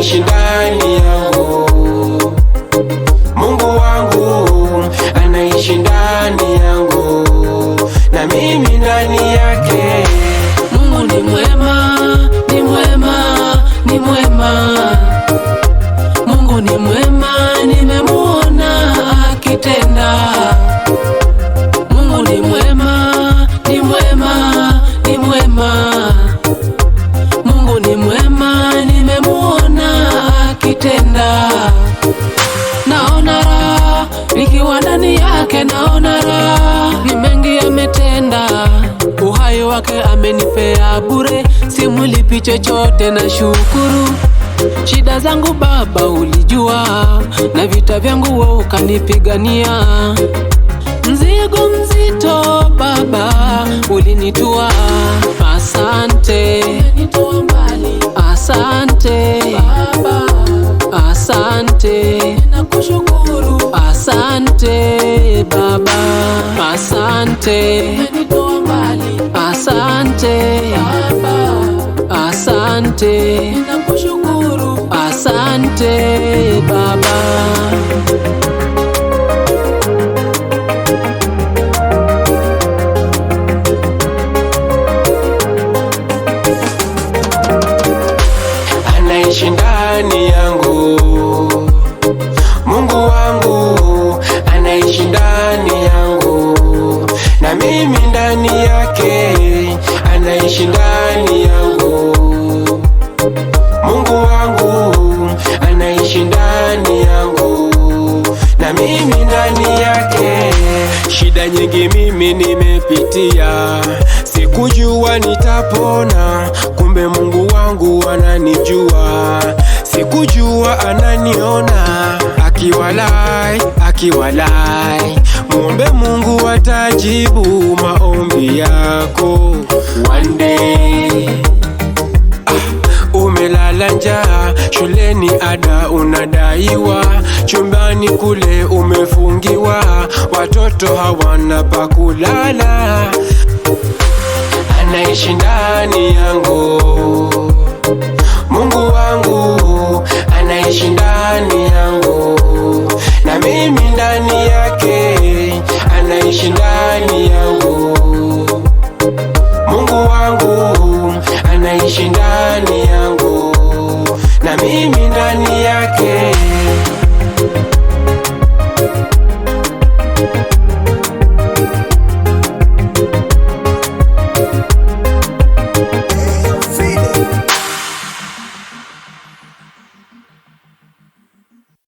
anaishi ndani yangu. Mungu wangu anaishi ndani yangu, na mimi ndani yake. Mungu ni mwema, ni mwema, ni mwema. Mungu ni mwema, nimemuona akitenda. Mungu ni mwema, ni mwema, ni mwema. Mungu ni mwema, nimemuona akitenda. Naona raha nikiwa ndani yake, naona raha, ni mengi ametenda. Uhai wake amenipea bure, simulipi chochote na shukuru. Shida zangu Baba ulijua, na vita vyangu wewe ukanipigania. Mzigo mzito Baba ulinitua, asante. Asante Baba, asante, nakushukuru. Asante Baba, asante, asante Baba, asante, nakushukuru. Asante Baba. Anaishi ndani yangu. Mungu wangu anaishi ndani yangu, na mimi ndani yake. Anaishi ndani yangu. Mungu wangu anaishi ndani yangu, na mimi ndani yake. Shida nyingi mimi nimepitia, sikujua nitapona, kumbe Mungu wangu ananijua. Sikujua ananiona, akiwalai, akiwalai. Muombe Mungu atajibu maombi yako one day. Umelala njaa, shuleni ada unadaiwa, chumbani kule umefungiwa, watoto hawana pa kulala. Anaishi ndani yangu. Mungu wangu anaishi ndani yangu, na mimi ndani yake. Anaishi ndani yangu. Mungu wangu anaishi ndani yangu, na mimi ndani yake.